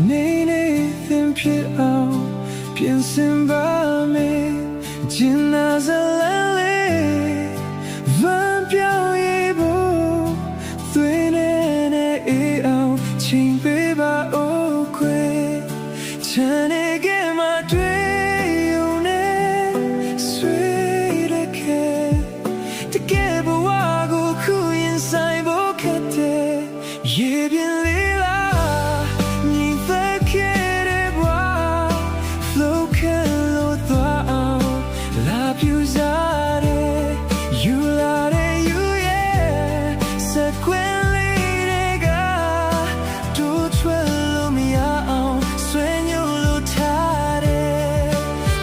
နေ့နေ့သင်ဖြစ်အောင်ပြင်ဆင်ပါမယ်ကျင်နာစလန်းလေးဗန်ပြောင်းရဖို့သွေးနဲ့အေးအောင်ချိန်ပေးပါဦးခွေချမ်းနေကမှတွေ့ုံနဲ့ဆွေးရခဲ့တကယ်ဘဝကိုခုရင်ဆိုင်ဖို့ခက်တယ်ရေပြင်းလေးလားညီသက်ခဲ့တဲ့ဘဝ flow ခံလို့သွားအောင်လာပြူစားတယ်ယူလာတဲ့ယူရဲ့စကွယ်လေးတွေကတို့ထွက်လို့မရအောင်ဆွေးညှို့လို့ထားတယ်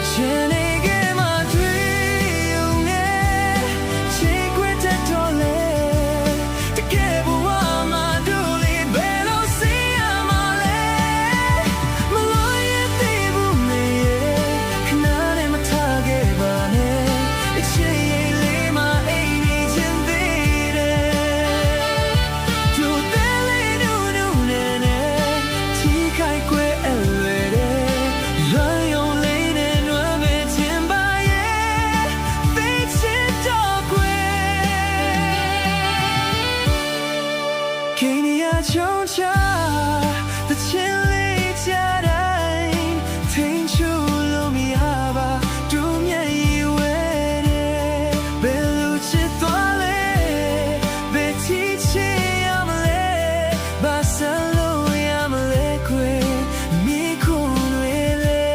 ချင်နေကမှတွေ့ုံနဲ့ချိန်ခွေတဲ့တော်လေတကယ်ဘဝမှာတို့လေးဘယ်လိုစီရမလဲမလို့ရသေးဘူးမေခဏနဲ့မထားခဲ့ပါနဲ့အချိန်လေးမှအိမ်နေချင်သေးတယ်တို့တဲ့လေးနူနူနဲ့ထိခိုက်ခွဲအလွယ်တယ်လွန်ယုံလေးနဲ့နွမ်းပဲချင်ပါရဲ့သိချင်တော့ခွဲကိန်းရချုံချတချင်လေးကြတိုင်းထိန်ချူလို့မရပါဒူးမြတ်ရည်ဝဲတယ်ဘယ်လိုချစ်သွားလဲဘယ်ချစ်ချင်ရမလဲဘာစလို့ရမလဲခွေမိခွန်တွေလေ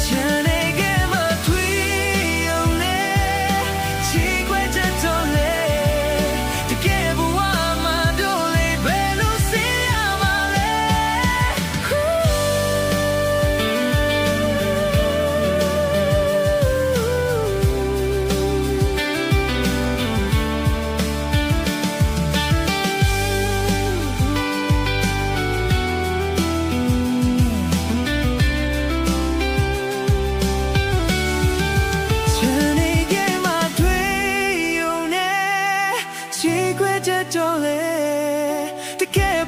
ချမ်းနေကမှတွေ့ုံနဲ့ချီခွဲတဲ့တော်လေတကယ်ဘဝမှာတို့လေးဘယ်လိုစီရမလဲ ချမ်းနေကမှတွေ့ုံနဲ့ချီခွဲတဲ့တော်လေတကယ်